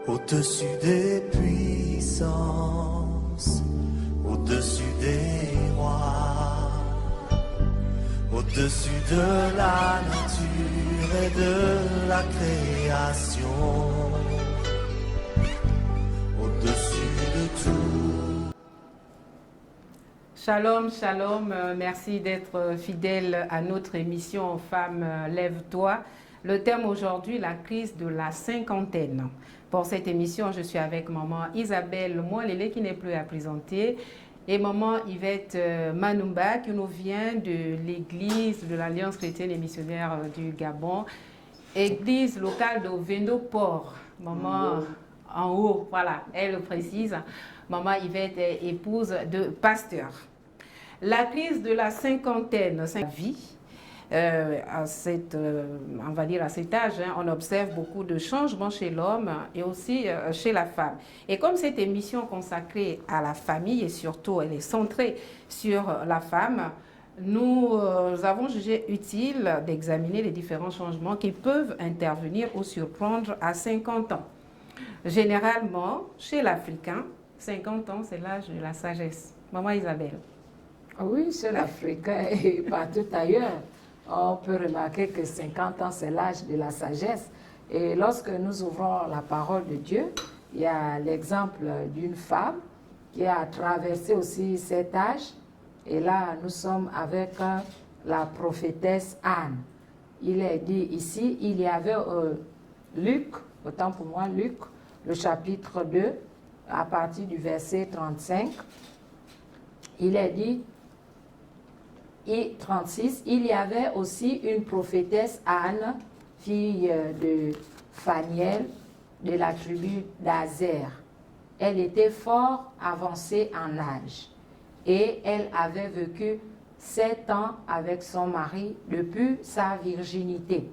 Au-dessus des puissances, au-dessus des rois, au-dessus de la nature et de la création, au-dessus de tout. Shalom, shalom, merci d'être fidèle à notre émission Femmes, lève-toi. Le thème aujourd'hui, la crise de la cinquantaine. Pour cette émission, je suis avec maman Isabelle Moalele qui n'est plus à présenter et maman Yvette Manumba qui nous vient de l'église de l'Alliance chrétienne et missionnaire du Gabon, église locale de Vendo-Port. Maman en haut, voilà, elle le précise. Maman Yvette est épouse de pasteur. La crise de la cinquantaine, c'est la vie. On va dire à cet âge, on observe beaucoup de changements chez l'homme et aussi chez la femme. Et comme cette émission consacrée à la famille et surtout elle est centrée sur la femme, nous avons jugé utile d'examiner les différents changements qui peuvent intervenir ou surprendre à 50 ans. Généralement, chez l'Africain, 50 ans, c'est l'âge de la sagesse. Maman Isabelle. Oui, chez l'Africain et partout ailleurs, on peut remarquer que 50 ans, c'est l'âge de la sagesse. Et lorsque nous ouvrons la parole de Dieu, il y a l'exemple d'une femme qui a traversé aussi cet âge. Et là, nous sommes avec la prophétesse Anne. Il est dit ici, il y avait Luc, autant pour moi, Luc, le chapitre 2, à partir du verset 35. Il est dit, et 36, il y avait aussi une prophétesse Anne, fille de Phanuel, de la tribu d'Azer. Elle était fort avancée en âge et elle avait vécu 7 ans avec son mari depuis sa virginité.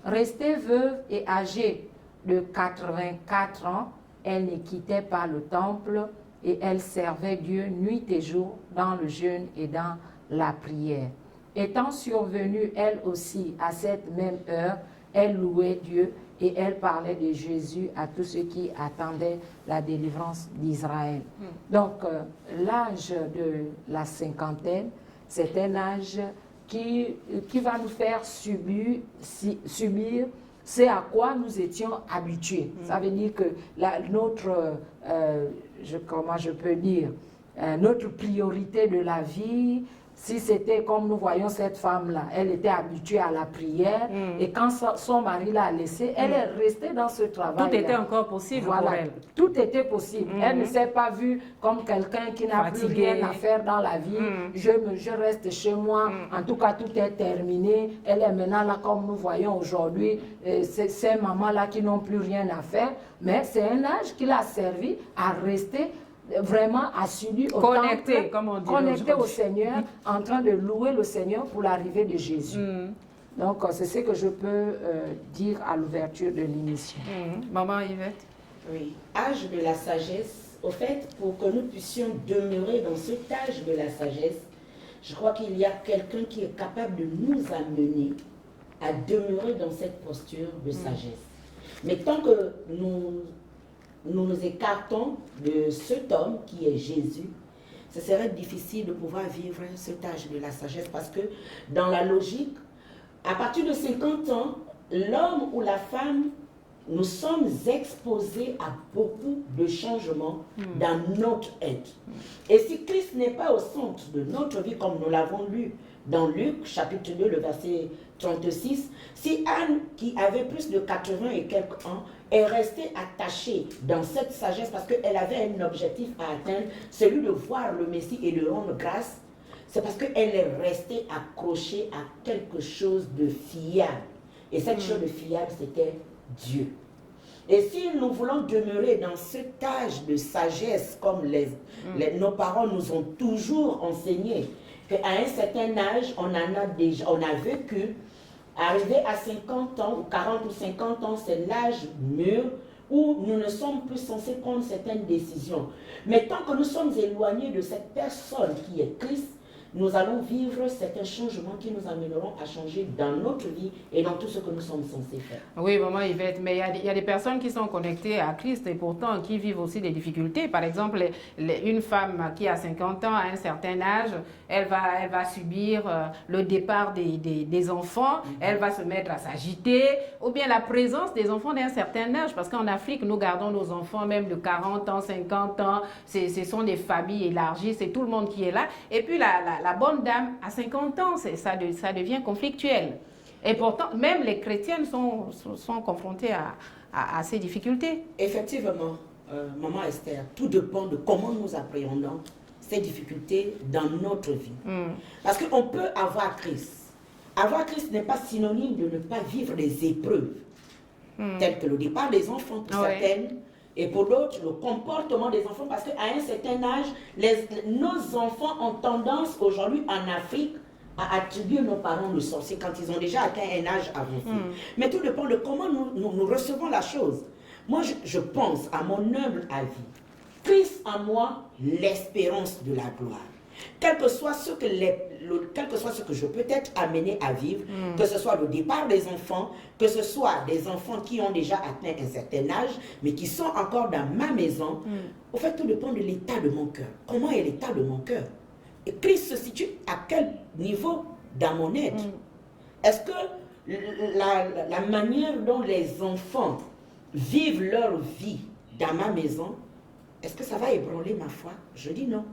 Restée veuve et âgée de 84 ans, elle ne quittait pas le temple et elle servait Dieu nuit et jour dans le jeûne et dans la prière. Étant survenue elle aussi à cette même heure, elle louait Dieu et elle parlait de Jésus à tous ceux qui attendaient la délivrance d'Israël. Donc l'âge de la cinquantaine, c'est un âge qui va nous faire subir c'est à quoi nous étions habitués. Ça veut dire que notre priorité de la vie, si c'était comme nous voyons cette femme-là, elle était habituée à la prière et quand son mari l'a laissée, elle est restée dans ce travail. Tout était encore possible pour elle. Tout était possible. Elle ne s'est pas vue comme quelqu'un qui n'a plus rien à faire dans la vie. Je reste chez moi. En tout cas, tout est terminé. Elle est maintenant là comme nous voyons aujourd'hui. Ces mamans-là qui n'ont plus rien à faire. Mais c'est un âge qui l'a servi à rester vraiment assidu au connecté, temple, comme on dit, connecté au Seigneur, en train de louer le Seigneur pour l'arrivée de Jésus. Donc, c'est ce que je peux dire à l'ouverture de l'émission. Maman Yvette. Oui, âge de la sagesse. Au fait, pour que nous puissions demeurer dans cet âge de la sagesse, je crois qu'il y a quelqu'un qui est capable de nous amener à demeurer dans cette posture de sagesse. Mais tant que nous nous écartons de cet homme qui est Jésus, ce serait difficile de pouvoir vivre cet âge de la sagesse parce que dans la logique, à partir de 50 ans, l'homme ou la femme, nous sommes exposés à beaucoup de changements dans notre être. Et si Christ n'est pas au centre de notre vie, comme nous l'avons lu dans Luc, chapitre 2, le verset 36, si Anne, qui avait plus de 80 et quelques ans, est restée attachée dans cette sagesse parce qu'elle avait un objectif à atteindre, celui de voir le Messie et de rendre grâce, c'est parce qu'elle est restée accrochée à quelque chose de fiable. Et cette chose de fiable, c'était Dieu. Et si nous voulons demeurer dans cet âge de sagesse, comme nos parents nous ont toujours enseigné, qu'à un certain âge, on a vécu, arrivé à 50 ans, ou 40 ou 50 ans, c'est l'âge mûr où nous ne sommes plus censés prendre certaines décisions. Mais tant que nous sommes éloignés de cette personne qui est Christ, nous allons vivre certains changements qui nous amèneront à changer dans notre vie et dans tout ce que nous sommes censés faire. Oui, maman Yvette, mais il y a des personnes qui sont connectées à Christ et pourtant qui vivent aussi des difficultés. Par exemple, une femme qui a 50 ans, à un certain âge, elle va subir le départ des enfants, elle va se mettre à s'agiter, ou bien la présence des enfants d'un certain âge, parce qu'en Afrique, nous gardons nos enfants même de 40 ans, 50 ans, ce sont des familles élargies, c'est tout le monde qui est là. Et puis la bonne dame, à 50 ans, ça devient conflictuel. Et pourtant, même les chrétiennes sont confrontées à ces difficultés. Effectivement, maman Esther, tout dépend de comment nous appréhendons ces difficultés dans notre vie. Parce qu'on peut avoir Christ. Avoir Christ n'est pas synonyme de ne pas vivre des épreuves, telles que le départ des enfants pour certaines, et pour d'autres, le comportement des enfants, parce qu'à un certain âge, nos enfants ont tendance aujourd'hui en Afrique à attribuer nos parents le sorcier quand ils ont déjà atteint un âge avancé. Mais tout dépend de comment nous recevons la chose. Moi, je pense, à mon humble avis, Christ en moi, l'espérance de la gloire. Quel que soit ce que je peux être amené à vivre, que ce soit le départ des enfants, que ce soit des enfants qui ont déjà atteint un certain âge, mais qui sont encore dans ma maison, au fait, tout dépend de l'état de mon cœur. Comment est l'état de mon cœur? Et Christ se situe à quel niveau dans mon être? Est-ce que la manière dont les enfants vivent leur vie dans ma maison, est-ce que ça va ébranler ma foi? Je dis non.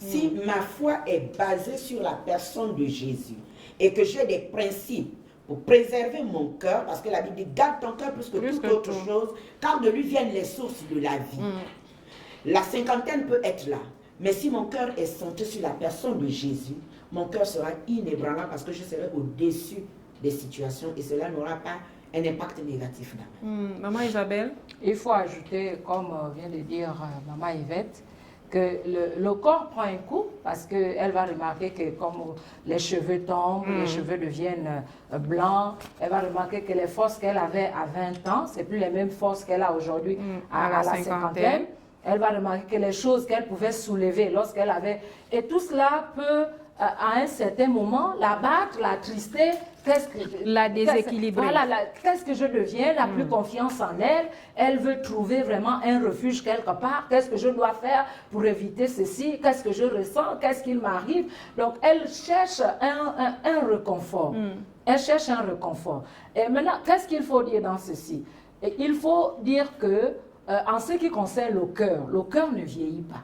Si ma foi est basée sur la personne de Jésus et que j'ai des principes pour préserver mon cœur, parce que la Bible dit garde ton cœur plus que toute autre chose, car de lui viennent les sources de la vie. La cinquantaine peut être là, mais si mon cœur est centré sur la personne de Jésus, mon cœur sera inébranlable parce que je serai au-dessus des situations et cela n'aura pas un impact négatif dans ma vie. Maman Isabelle? Il faut ajouter, comme vient de dire maman Yvette, que le corps prend un coup parce qu'elle va remarquer que comme les cheveux tombent, les cheveux deviennent blancs, elle va remarquer que les forces qu'elle avait à 20 ans, c'est plus les mêmes forces qu'elle a aujourd'hui à la cinquantaine. Elle va remarquer que les choses qu'elle pouvait soulever lorsqu'elle avait... Et tout cela peut, à un certain moment, l'abattre, l'attrister, la déséquilibrer. Voilà, qu'est-ce que je deviens? La plus confiance en elle. Elle veut trouver vraiment un refuge quelque part. Qu'est-ce que je dois faire pour éviter ceci? Qu'est-ce que je ressens? Qu'est-ce qu'il m'arrive? Donc, elle cherche un réconfort. Elle cherche un réconfort. Et maintenant, qu'est-ce qu'il faut dire dans ceci? Et il faut dire que, en ce qui concerne le cœur ne vieillit pas.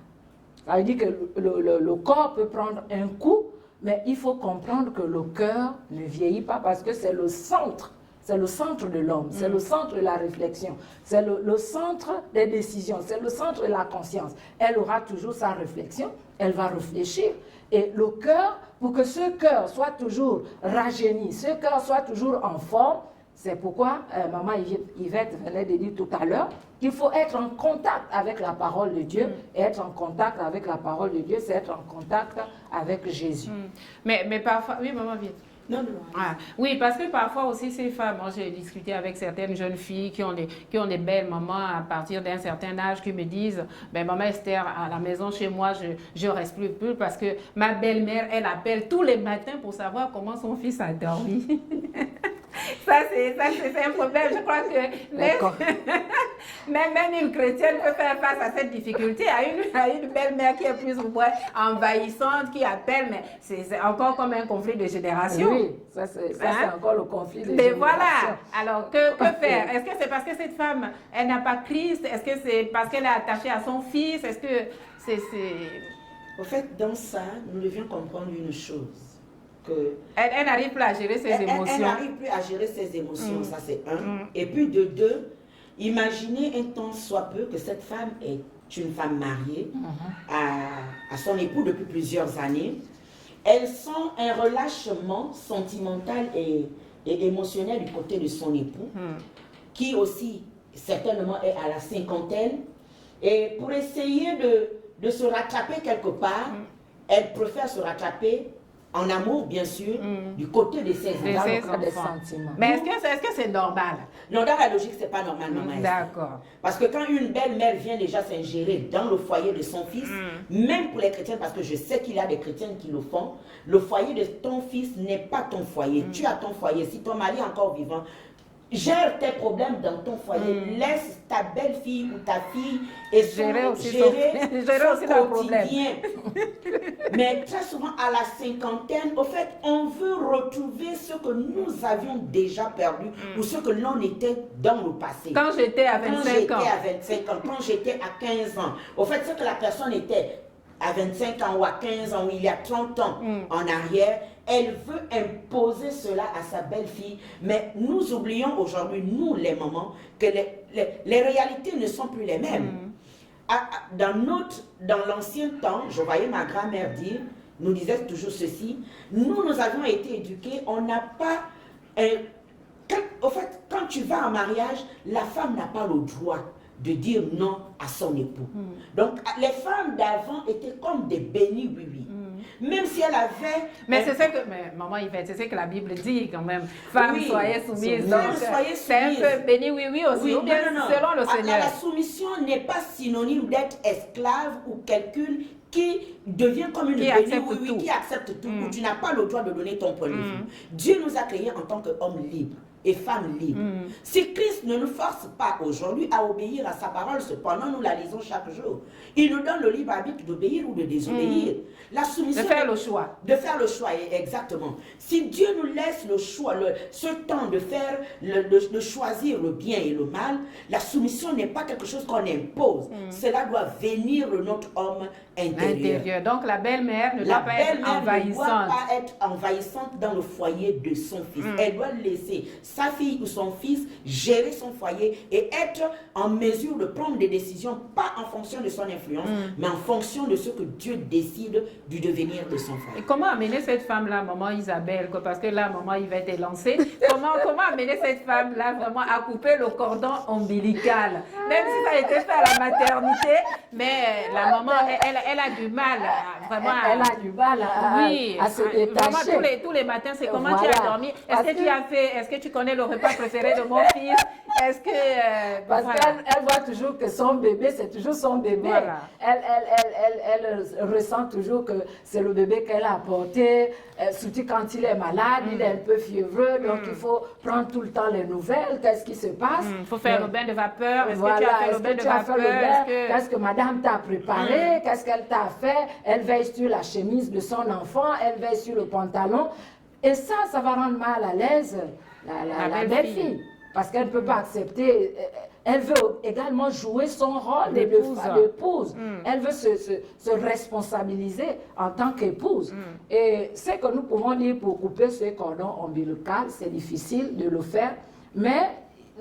Ça veut dire que le corps peut prendre un coup, mais il faut comprendre que le cœur ne vieillit pas parce que c'est le centre de l'homme, c'est le centre de la réflexion, c'est le centre des décisions, c'est le centre de la conscience. Elle aura toujours sa réflexion, elle va réfléchir. Et le cœur, pour que ce cœur soit toujours rajeuni, ce cœur soit toujours en forme, c'est pourquoi maman Yvette venait de dire tout à l'heure qu'il faut être en contact avec la parole de Dieu. Et être en contact avec la parole de Dieu, c'est être en contact avec Jésus. Mais parfois... Oui, maman, vite. Non. Oui, parce que parfois aussi ces femmes, moi j'ai discuté avec certaines jeunes filles qui ont des belles mamans à partir d'un certain âge qui me disent, ben maman Esther, à la maison chez moi, je reste plus parce que ma belle-mère, elle appelle tous les matins pour savoir comment son fils a dormi. Ça, c'est un problème. Je crois que même une chrétienne peut faire face à cette difficulté. À une belle-mère qui est plus ou moins envahissante, qui appelle, mais c'est encore comme un conflit de génération. Oui, ça c'est encore le conflit de mais génération. Voilà. Alors, que faire? Est-ce que c'est parce que cette femme, elle n'a pas Christ? Est-ce que c'est parce qu'elle est attachée à son fils? Est-ce que c'est... Au fait, dans ça, nous devions comprendre une chose. Elle n'arrive plus à gérer ses émotions. Elle n'arrive plus à gérer ses émotions, ça c'est un. Et puis de deux, imaginez un temps soit peu que cette femme est une femme mariée à son époux depuis plusieurs années. Elle sent un relâchement sentimental et émotionnel du côté de son époux, qui aussi certainement est à la cinquantaine. Et pour essayer de se rattraper quelque part, elle préfère se rattraper en amour, bien sûr, du côté de ses De enfants. ses Dans des enfants. sentiments. Mais est-ce que c'est normal? Non, dans la logique, c'est pas normal, maman. Esther. D'accord. Parce que quand une belle-mère vient déjà s'ingérer dans le foyer de son fils, même pour les chrétiens, parce que je sais qu'il y a des chrétiens qui le font, le foyer de ton fils n'est pas ton foyer. Tu as ton foyer. Si ton mari est encore vivant, gère tes problèmes dans ton foyer. Laisse ta belle-fille ou ta fille et Gérer aussi gérer aussi son leurs problèmes. quotidien. Mais très souvent, à la cinquantaine, au fait, on veut retrouver ce que nous avions déjà perdu ou ce que l'on était dans le passé. Quand j'étais à Quand 25 j'étais ans. à 25 ans, quand j'étais à 15 ans, au fait, ce que la personne était à 25 ans ou à 15 ans ou il y a 30 ans en arrière, elle veut imposer cela à sa belle-fille. Mais nous oublions aujourd'hui, nous les mamans, que les réalités ne sont plus les mêmes. Dans l'ancien temps, je voyais ma grand-mère dire, nous disait toujours ceci, nous avions été éduqués, on n'a pas... au fait, quand tu vas en mariage, la femme n'a pas le droit de dire non à son époux. Donc, les femmes d'avant étaient comme des bénis oui-oui. Même si elle avait... Mais c'est ce que, mais maman Yvette, c'est ce que la Bible dit quand même. Femmes, Oui. soyez soumises. Femmes, Donc, soyez c'est un soumises. peu béni, oui, oui aussi. Oui, ou bien non. selon le Seigneur. La soumission n'est pas synonyme d'être esclave ou quelqu'un qui devient comme une Qui bénie, accepte oui, tout. qui accepte tout, où tu n'as pas le droit de donner ton point de vue. Dieu nous a créés en tant qu'hommes libres et femmes libres. Si Christ ne nous force pas aujourd'hui à obéir à sa parole, cependant nous la lisons chaque jour, il nous donne le libre arbitre d'obéir ou de désobéir. La soumission De faire le choix. De faire le choix, exactement. Si Dieu nous laisse le choix, ce temps de faire, de choisir le bien et le mal, la soumission n'est pas quelque chose qu'on impose. Cela doit venir de notre homme intérieur. Donc la belle-mère ne La doit pas être belle-mère ne doit envahissante. pas être envahissante dans le foyer de son fils. Elle doit laisser sa fille ou son fils gérer son foyer et être en mesure de prendre des décisions, pas en fonction de son influence, mais en fonction de ce que Dieu décide du devenir de son foyer. Et comment amener cette femme-là, maman Isabelle, parce que là, maman Yvette est lancée, comment amener cette femme-là vraiment à couper le cordon ombilical? Même si ça a été fait à la maternité, mais la maman, elle a du mal, vraiment. Elle a du mal à se détacher. Vraiment, tous les matins, c'est comment tu as dormi? Est-ce que tu connais le repas préféré de mon fils? Est-ce que... Parce qu'elle voit toujours que son bébé, c'est toujours son bébé. Voilà. Elle ressent toujours que c'est le bébé qu'elle a apporté, surtout quand il est malade, il est un peu fiévreux, donc il faut prendre tout le temps les nouvelles, qu'est-ce qui se passe. Il faut faire le bain de vapeur. Est-ce Voilà, que tu as fait le bain de vapeur? Qu'est-ce que madame t'a préparé? Qu'est-ce qu'elle t'a fait? Elle veille sur la chemise de son enfant, elle veille sur le pantalon. Et ça va rendre mal à l'aise la belle-fille. Parce qu'elle ne peut pas accepter, elle veut également jouer son rôle d'épouse. Elle veut se responsabiliser en tant qu'épouse. Et ce que nous pouvons dire pour couper ce cordon ombilical, c'est difficile de le faire, mais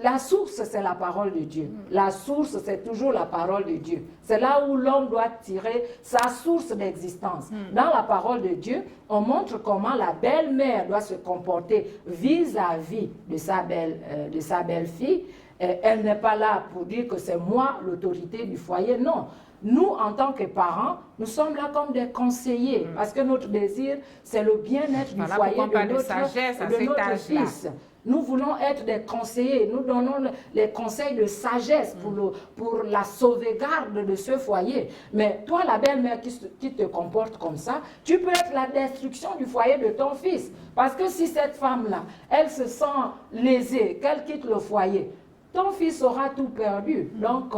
la source, c'est la parole de Dieu. La source, c'est toujours la parole de Dieu. C'est là où l'homme doit tirer sa source d'existence. Dans la parole de Dieu, on montre comment la belle-mère doit se comporter vis-à-vis de sa belle-fille. Elle n'est pas là pour dire que c'est moi l'autorité du foyer. Non. Nous, en tant que parents, nous sommes là comme des conseillers. Parce que notre désir, c'est le bien-être du foyer de notre fils. Nous voulons être des conseillers. Nous donnons les conseils de sagesse pour la sauvegarde de ce foyer. Mais toi, la belle-mère qui te comporte comme ça, tu peux être la destruction du foyer de ton fils. Parce que si cette femme-là, elle se sent lésée, qu'elle quitte le foyer, ton fils aura tout perdu. Donc,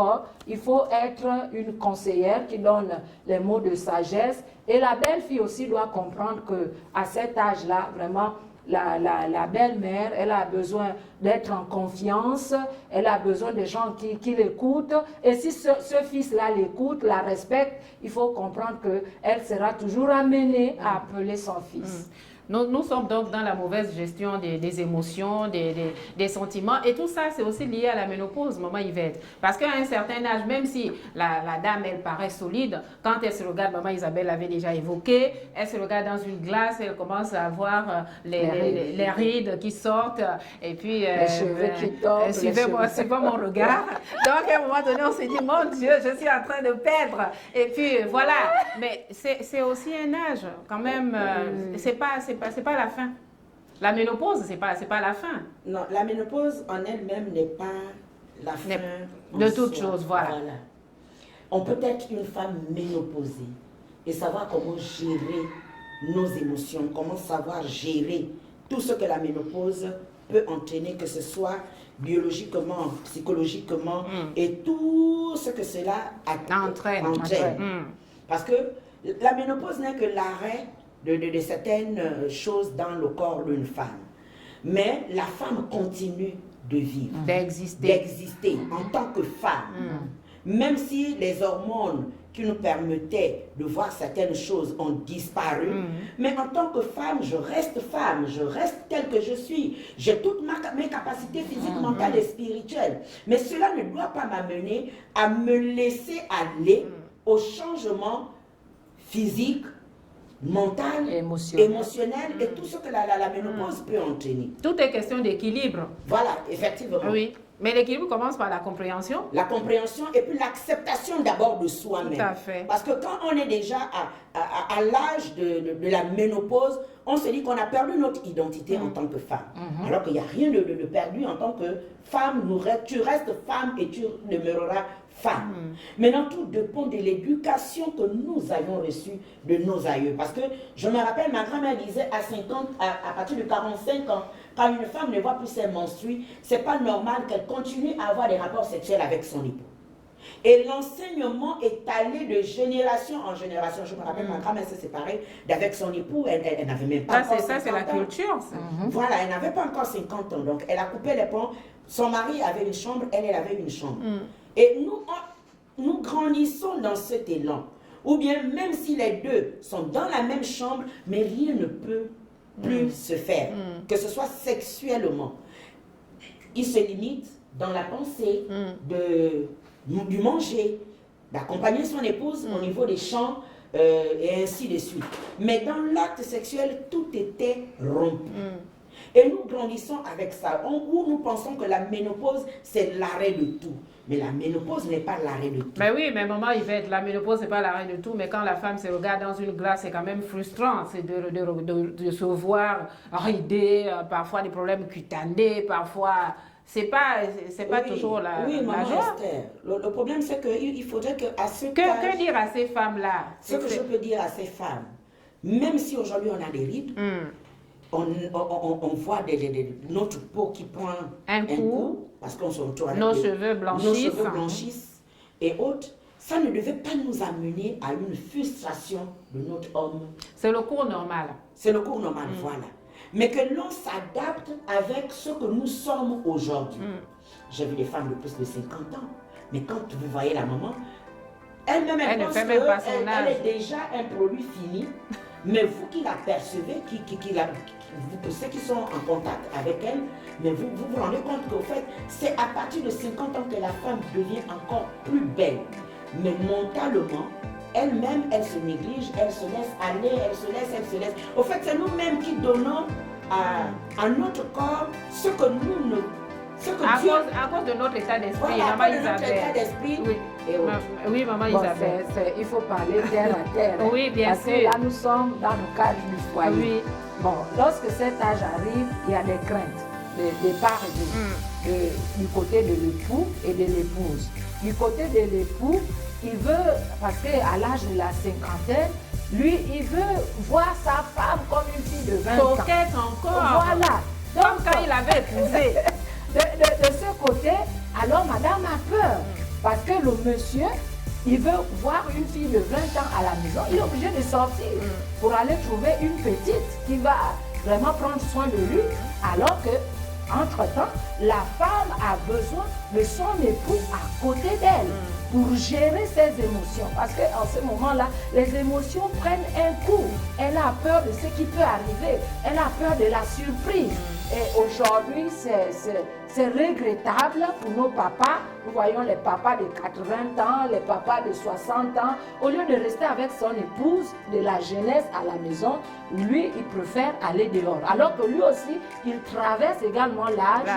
il faut être une conseillère qui donne les mots de sagesse. Et la belle-fille aussi doit comprendre qu'à cet âge-là, vraiment, la belle-mère, elle a besoin d'être en confiance, elle a besoin de gens qui l'écoutent. Et si ce fils-là l'écoute, la respecte, il faut comprendre qu'elle sera toujours amenée à appeler son fils. Nous sommes donc dans la mauvaise gestion des émotions, des sentiments. Et tout ça, c'est aussi lié à la ménopause, maman Yvette. Parce qu'à un certain âge, même si la dame, elle paraît solide, quand elle se regarde, maman Isabelle l'avait déjà évoqué, elle se regarde dans une glace, elle commence à avoir les rides qui sortent. Et puis, les cheveux qui tombent. Suivez mon regard. Donc, à un moment donné, on s'est dit, mon Dieu, je suis en train de perdre. Et puis, voilà. Mais c'est aussi un âge, quand même. C'est pas la fin. La ménopause, c'est pas la fin. Non, la ménopause en elle-même n'est pas la fin de toute chose, voilà. On peut être une femme ménopausée et savoir comment gérer nos émotions, comment savoir gérer tout ce que la ménopause peut entraîner, que ce soit biologiquement, psychologiquement, et tout ce que cela entraîne. Parce que la ménopause n'est que l'arrêt de certaines choses dans le corps d'une femme. Mais la femme continue de vivre, d'exister en tant que femme. Même si les hormones qui nous permettaient de voir certaines choses ont disparu, mais en tant que femme, je reste telle que je suis. J'ai toutes mes capacités physiques, mentales et spirituelles. Mais cela ne doit pas m'amener à me laisser aller au changement physique, mental, émotionnel et tout ce que la ménopause peut entraîner. Tout est question d'équilibre. Voilà, effectivement. Oui. Mais l'équilibre commence par la compréhension. La compréhension et puis l'acceptation d'abord de soi-même. Tout à fait. Parce que quand on est déjà à l'âge de la ménopause, on se dit qu'on a perdu notre identité en tant que femme. Alors qu'il n'y a rien de perdu en tant que femme. Tu restes femme et tu demeureras femme. Maintenant, tout dépend de l'éducation que nous avions reçue de nos aïeux. Parce que je me rappelle, ma grand-mère disait à partir de 45 ans, quand une femme ne voit plus ses menstrues, c'est pas normal qu'elle continue à avoir des rapports sexuels avec son époux. Et l'enseignement est allé de génération en génération. Je me rappelle, ma grand-mère s'est séparée d'avec son époux, elle n'avait même pas encore 50 ans. C'est la culture. Voilà, elle n'avait pas encore 50 ans. Donc, elle a coupé les ponts. Son mari avait une chambre, elle avait une chambre. Et nous grandissons dans cet élan. Ou bien, même si les deux sont dans la même chambre, mais rien ne peut plus se faire, que ce soit sexuellement. Il se limite dans la pensée du manger, d'accompagner son épouse au niveau des chants et ainsi de suite. Mais dans l'acte sexuel, tout était rompu. Et nous grandissons avec ça, où nous pensons que la ménopause, c'est l'arrêt de tout. Mais la ménopause n'est pas l'arrêt de tout. Mais oui, mais maman Yvette, la ménopause, c'est pas l'arrêt de tout. Mais quand la femme se regarde dans une glace, c'est quand même frustrant. C'est de se voir ridée, parfois des problèmes cutanés, parfois... C'est pas toujours la joie. Esther, le problème, c'est qu'il faudrait qu'à ce que dire à ces femmes-là? Ce que je peux dire à ces femmes, même si aujourd'hui on a des rides, on voit notre peau qui prend un coup, parce qu'on se retrouve avec nos cheveux blanchissent et autres, ça ne devait pas nous amener à une frustration de notre homme. C'est le cours normal. C'est le cours normal, voilà. Mais que l'on s'adapte avec ce que nous sommes aujourd'hui. J'ai vu des femmes de plus de 50 ans, mais quand vous voyez la maman, elle-même, elle pense qu'elle est déjà un produit fini, mais vous qui la percevez, ceux qui sont en contact avec elle, mais vous vous rendez compte qu'au fait, c'est à partir de 50 ans que la femme devient encore plus belle. Mais mentalement, elle-même, elle se néglige, elle se laisse aller, elle se laisse. Au fait, c'est nous-mêmes qui donnons à notre corps ce que nous ne... À cause de notre état d'esprit, voilà, maman Isabelle. Notre état d'esprit. Oui, maman Isabelle. Il faut parler terre à terre. Oui, bien parce sûr. Que là, nous sommes dans le cadre du foyer. Oui. Bon, lorsque cet âge arrive, il y a des craintes de part et d'autre, du côté de l'époux et de l'épouse. Du côté de l'époux, il veut, parce qu'à l'âge de la cinquantaine, lui, il veut voir sa femme comme une fille de 20 ans. Coquette encore. Voilà. Donc, quand il avait épousé. De ce côté, alors madame a peur. Parce que le monsieur, il veut voir une fille de 20 ans à la maison. Il est obligé de sortir pour aller trouver une petite qui va vraiment prendre soin de lui. Alors que, entre-temps, la femme a besoin de son époux à côté d'elle. pour gérer ses émotions. Parce qu'en ce moment-là, les émotions prennent un coup. Elle a peur de ce qui peut arriver. Elle a peur de la surprise. Et aujourd'hui, c'est regrettable pour nos papas. Nous voyons les papas de 80 ans, les papas de 60 ans. Au lieu de rester avec son épouse de la jeunesse à la maison, lui, il préfère aller dehors. Alors que lui aussi, il traverse également l'âge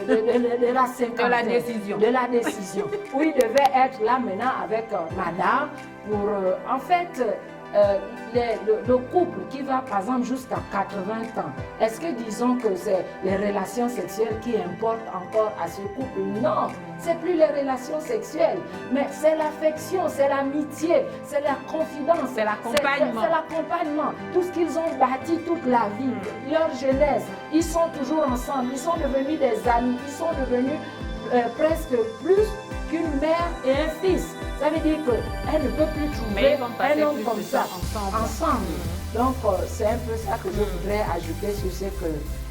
de la cinquantaine. De la décision. De la décision. Où il devait être là maintenant avec madame pour, en fait, le couple qui va par exemple jusqu'à 80 ans, est-ce que disons que c'est les relations sexuelles qui importent encore à ce couple? Non, c'est plus les relations sexuelles, mais c'est l'affection, c'est l'amitié, c'est la confidence, c'est l'accompagnement. C'est l'accompagnement, tout ce qu'ils ont bâti toute la vie, leur jeunesse, ils sont toujours ensemble, ils sont devenus des amis, ils sont devenus presque plus qu'une mère et un fils. Ça veut dire qu'elle ne peut plus trouver un homme comme ça ensemble. Donc, c'est un peu ça que je voudrais ajouter sur ce que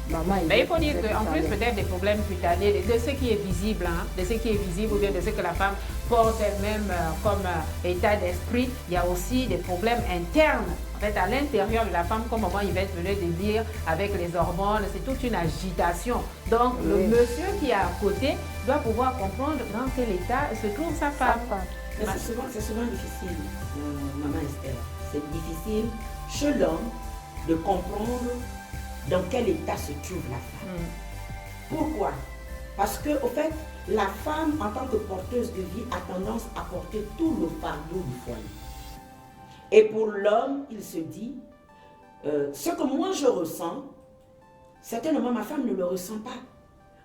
maman mais il faut dire qu'en plus, peut-être des problèmes cutanés, de ce qui est visible, de ce qui est visible ou bien de ce que la femme porte elle-même comme état d'esprit, il y a aussi des problèmes internes. En fait, à l'intérieur de la femme, comme maman Yvette venait de dire, avec les hormones, c'est toute une agitation. Donc, le monsieur qui est à côté doit pouvoir comprendre dans quel état se trouve sa femme. C'est souvent difficile, maman Esther. C'est difficile chez l'homme de comprendre dans quel état se trouve la femme. Pourquoi? Parce que, au fait, la femme, en tant que porteuse de vie, a tendance à porter tout le fardeau du foyer. Et pour l'homme, il se dit, ce que moi je ressens, certainement ma femme ne le ressent pas.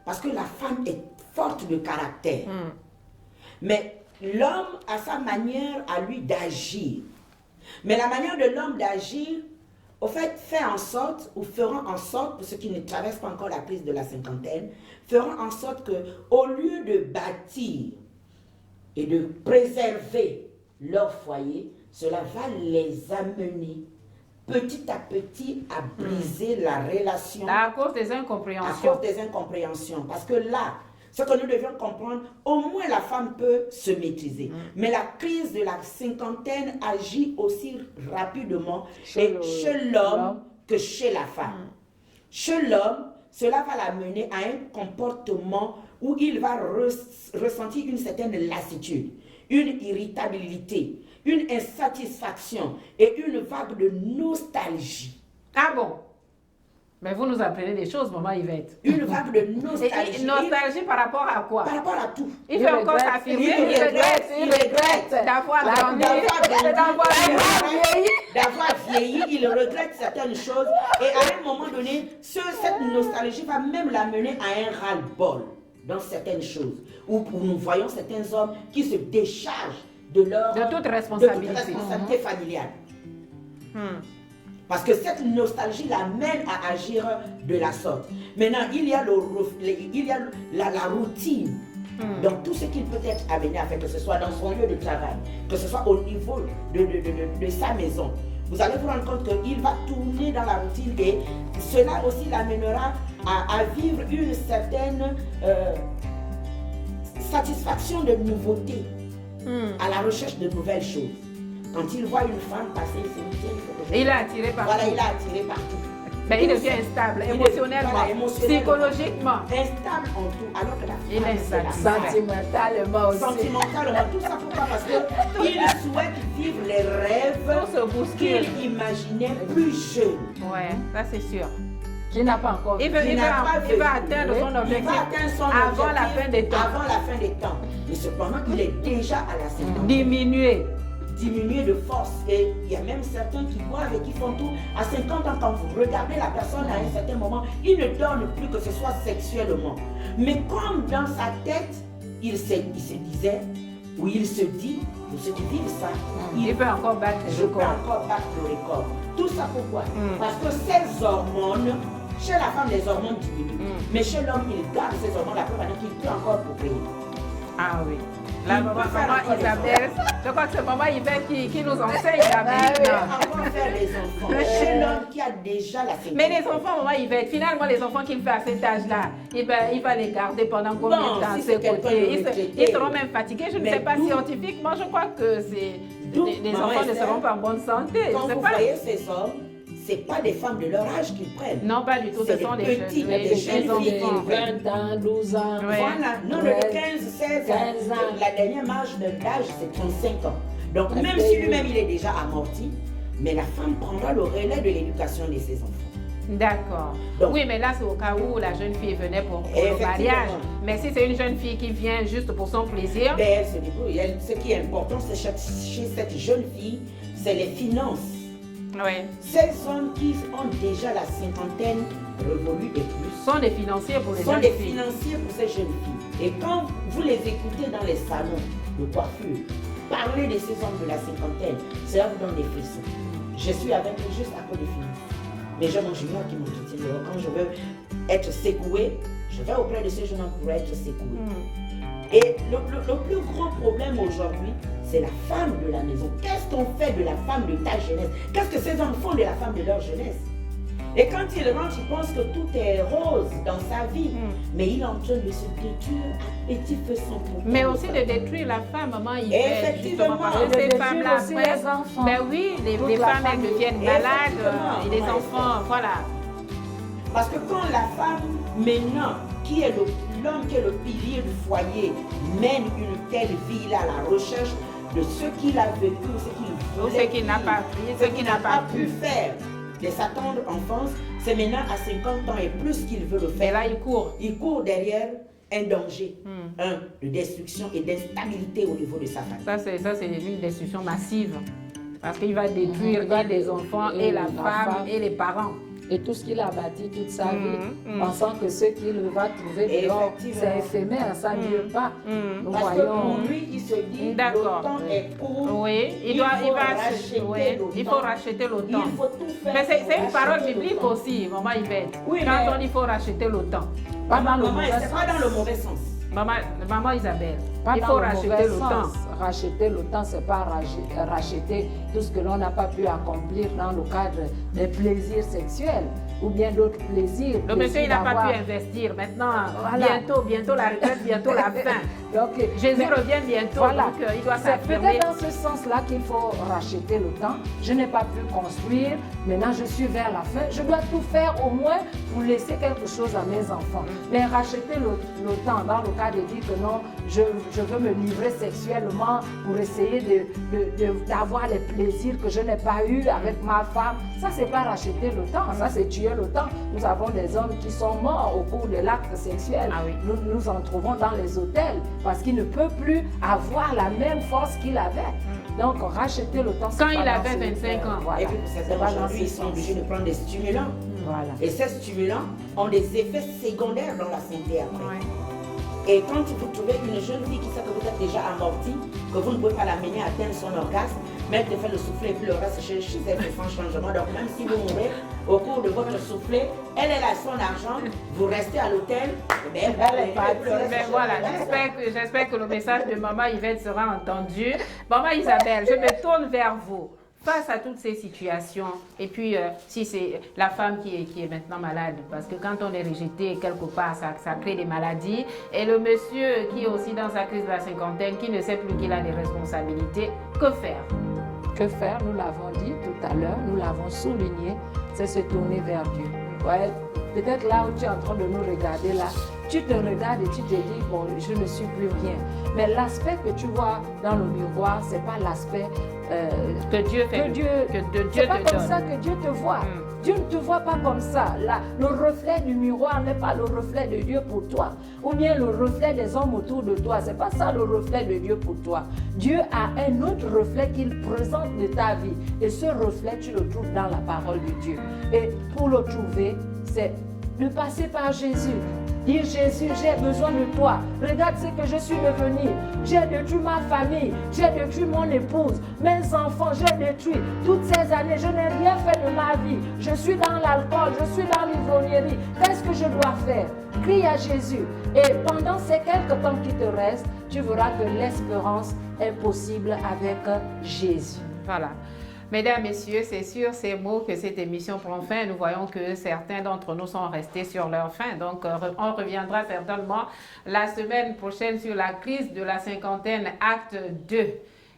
Parce que la femme est forte de caractère. Mais l'homme a sa manière à lui d'agir. Mais la manière de l'homme d'agir, au fait, fait en sorte, ou feront en sorte, pour ceux qui ne traversent pas encore la crise de la cinquantaine, feront en sorte que, au lieu de bâtir et de préserver leur foyer, cela va les amener petit à petit à briser la relation. À cause des incompréhensions. À cause des incompréhensions. Parce que là, ce que nous devions comprendre, au moins la femme peut se maîtriser. Mais la crise de la cinquantaine agit aussi rapidement chez l'homme que chez la femme. Chez l'homme, cela va l'amener à un comportement où il va ressentir une certaine lassitude, une irritabilité, une insatisfaction et une vague de nostalgie. Ah bon? Mais vous nous apprenez des choses, maman Yvette. Une vague de nostalgie. Nostalgie par rapport à quoi? Par rapport à tout. Il fait encore s'affirmer. Il regrette d'avoir vieilli. Il regrette certaines choses. Et à un moment donné, cette nostalgie va même l'amener à un ras-le-bol dans certaines choses. Où nous voyons certains hommes qui se déchargent de toute responsabilité familiale. Parce que cette nostalgie l'amène à agir de la sorte. Maintenant, il y a la routine. Donc, tout ce qu'il peut être amené à faire, que ce soit dans son lieu de travail, que ce soit au niveau de sa maison, vous allez vous rendre compte qu'il va tourner dans la routine et cela aussi l'amènera à vivre une certaine satisfaction de nouveauté, à la recherche de nouvelles choses. Quand il voit une femme passer, il se dit, il est attiré partout. Voilà, il est attiré partout. Mais il devient instable, émotionnellement, psychologiquement. Instable en tout, alors que la femme il est instable. Sentimentalement aussi. Sentimentalement, tout ça pourquoi? Parce qu'il souhaite vivre les rêves qu'il imaginait plus jeune. Ouais, ça c'est sûr. Qui n'a pas encore il va atteindre son objectif avant la fin des temps. Avant la fin des temps. Mais cependant, il est déjà à la cinquantaine. Diminuer de force. Et il y a même certains qui boivent et qui font tout. À 50 ans, quand vous regardez la personne à un certain moment, il ne donne plus que ce soit sexuellement. Mais comme dans sa tête, il se disait, ou il se dit, pour ceux qui vivent ça, il peut encore battre le record. Tout ça pourquoi? Parce que ces hormones, chez la femme, les hormones diminuent. Mais chez l'homme, il garde ces hormones la preuve qu'il peut encore procréer. Ah oui. La Il maman, peut faire maman encore des Isabelle, je crois que c'est maman Yvette qui nous enseigne la Il peut maintenant. encore faire des enfants. Chez l'homme qui a déjà la cinquantaine. Mais les enfants, maman Yvette, finalement, les enfants qu'il fait à cet âge-là, il va les garder pendant combien de temps à si ses c'est quelqu'un côtés? de retraité. Ils seront même fatigués. Je ne Mais sais pas d'où- scientifiquement, je crois que D'où, les maman enfants ne Esther, seront pas en bonne santé. Quand Je sais vous pas. voyez ces hommes, ce n'est pas des femmes de leur âge qu'ils prennent. Non, pas du tout. Ce C'est sont des des petits, jeunes, des les jeunes jeunes filles. enfants. 20 ans, 12 ans. Ouais. Voilà, non, le 13, 15, 16 15 ans. ans. La dernière marge d'âge, c'est 35 ans. Donc, Parce même que- si lui-même, il est déjà amorti, mais la femme prendra le relais de l'éducation de ses enfants. D'accord. Donc- Oui, mais là, c'est au cas où la jeune fille venait pour le Effectivement. mariage. Mais si c'est une jeune fille qui vient juste pour son plaisir, Mais elle se débrouille. Ce qui est important, c'est chez cette jeune fille, c'est les finances. oui, Ces hommes qui ont déjà la cinquantaine révolue et plus sont des financiers pour les sont jeunes des filles. financiers pour ces jeunes filles. Et quand vous les écoutez dans les salons de coiffure, parler de ces hommes de la cinquantaine, cela vous donne des frissons. Je suis avec eux juste à cause des finances. Mais j'ai mon junior qui m'entretient dehors. Quand je veux être secoué, je vais auprès de ces jeunes hommes pour être secoué. Et le plus gros problème aujourd'hui, c'est la femme de la maison. Qu'est-ce qu'on fait de la femme de ta jeunesse? Qu'est-ce que ces hommes font de la femme de leur jeunesse? Et quand ils rentrent, ils pensent que tout est rose dans sa vie. Mais il est en train de se détruire à petit feu sans pourtant. Mais le aussi de savoir. détruire la femme, maman, il Effectivement. parce Et que de ces détruire femmes-là, aussi après, les enfants. ben oui, les Toute la femmes, elles famille. deviennent malades, Effectivement. et les Ouais, enfants, voilà. Parce que quand la femme, maintenant, qui est l'homme qui est le pilier du foyer, mène une telle vie à la recherche de ce qu'il a vécu, ce qu'il Ou voulait ce qu'il n'a vivre, pas ce qu'il n'a pas pu faire de sa tendre enfance, c'est maintenant à 50 ans et plus qu'il veut le Mais faire. là, il court. Il court derrière un danger, de destruction et d'instabilité au niveau de sa famille. Ça, c'est une destruction massive. Parce qu'il va détruire et les enfants, et la femme, et les parents. Et tout ce qu'il a bâti toute sa vie, pensant que ce qu'il va trouver dehors, c'est Effectivement. éphémère, ça ne dure pas. Nous Parce que voyons. pour lui, il se dit, le D'accord. temps est court. Oui, il faut va racheter oui, le il temps. faut racheter le temps. Il faut tout faire. Mais c'est pour une parole racheter le biblique temps. aussi, maman Yvette. Oui, Quand mais- on dit qu'il faut racheter le temps. Pas dans le Maman, mauvais c'est pas sens. dans le mauvais sens. Maman Isabelle, Pas il dans faut le racheter mauvais le sens. temps. Racheter le temps, c'est pas racheter tout ce que l'on n'a pas pu accomplir dans le cadre des plaisirs sexuels ou bien d'autres plaisirs. Le monsieur, il n'a pas d'avoir- pu investir. Maintenant, Voilà. bientôt la retraite, bientôt la fin. Donc, Jésus mais- revient bientôt, Voilà. donc il doit C'est s'affirmer. peut-être dans ce sens-là qu'il faut racheter le temps. Je n'ai pas pu construire, maintenant je suis vers la fin. Je dois tout faire au moins pour laisser quelque chose à mes enfants. Mais racheter le temps, dans le cas de dire que non, je veux me livrer sexuellement pour essayer d'avoir les plaisirs que je n'ai pas eu avec ma femme, ça c'est pas racheter le temps, ça c'est tuer le temps. Nous avons des hommes qui sont morts au cours de l'acte sexuel. Ah oui. Nous en trouvons dans les hôtels parce qu'il ne peut plus avoir la même force qu'il avait. Donc, racheter le temps. c'est Quand pas il dans avait ce- 25 ans. Voilà. Et puis, C'est certains pas dans aujourd'hui, ce ils sont sens. obligés de prendre des stimulants. Voilà. Et ces stimulants ont des effets secondaires dans la santé après. Ouais. Et quand vous trouvez une jeune fille qui sait que vous êtes déjà amorti, que vous ne pouvez pas l'amener à atteindre son orgasme, mais elle te fait le soufflet et puis le reste chez elle fait sans changement. Donc même si vous mourrez au cours de votre soufflet, elle a son argent, vous restez à l'hôtel, eh bien, elle est partie. Mais voilà, j'espère que le message de maman Yvette sera entendu. Maman Isabelle, je me tourne vers vous. Face à toutes ces situations, et puis si c'est la femme qui est maintenant malade, parce que quand on est rejeté quelque part, ça crée des maladies, et le monsieur qui est aussi dans sa crise de la cinquantaine, qui ne sait plus qu'il a des responsabilités, que faire? Que faire? Nous l'avons dit tout à l'heure, nous l'avons souligné, c'est se tourner vers Dieu. Ouais, peut-être là où tu es en train de nous regarder là, tu te regardes et tu te dis, bon, je ne suis plus rien. Mais l'aspect que tu vois dans le miroir, c'est pas l'aspect Que Dieu fait, que Dieu, Dieu c'est pas te comme donne. ça que Dieu te voit. Dieu ne te voit pas comme ça. Le reflet du miroir n'est pas le reflet de Dieu pour toi. Ou bien le reflet des hommes autour de toi. C'est pas ça le reflet de Dieu pour toi. Dieu a un autre reflet qu'il présente de ta vie. Et ce reflet, tu le trouves dans la parole de Dieu. Et pour le trouver, c'est de passer par Jésus. Dire Jésus, j'ai besoin de toi. Regarde ce que je suis devenu. J'ai détruit ma famille, j'ai détruit mon épouse, mes enfants, j'ai détruit. Toutes ces années, je n'ai rien fait de ma vie. Je suis dans l'alcool, je suis dans l'ivrognerie. Qu'est-ce que je dois faire? Crie à Jésus. Et pendant ces quelques temps qui te restent, tu verras que l'espérance est possible avec Jésus. Voilà. Mesdames, Messieurs, c'est sur ces mots que cette émission prend fin. Nous voyons que certains d'entre nous sont restés sur leur faim. Donc, on reviendra certainement la semaine prochaine sur la crise de la cinquantaine, acte 2.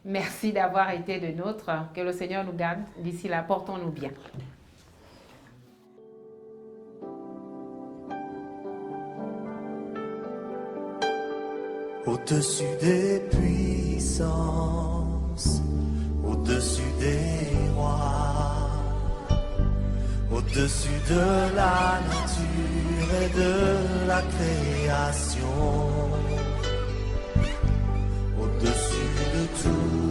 Merci d'avoir été de nôtres. Que le Seigneur nous garde. D'ici là, portons-nous bien. Au-dessus des puissances, au-dessus des rois, au-dessus de la nature et de la création, au-dessus de tout.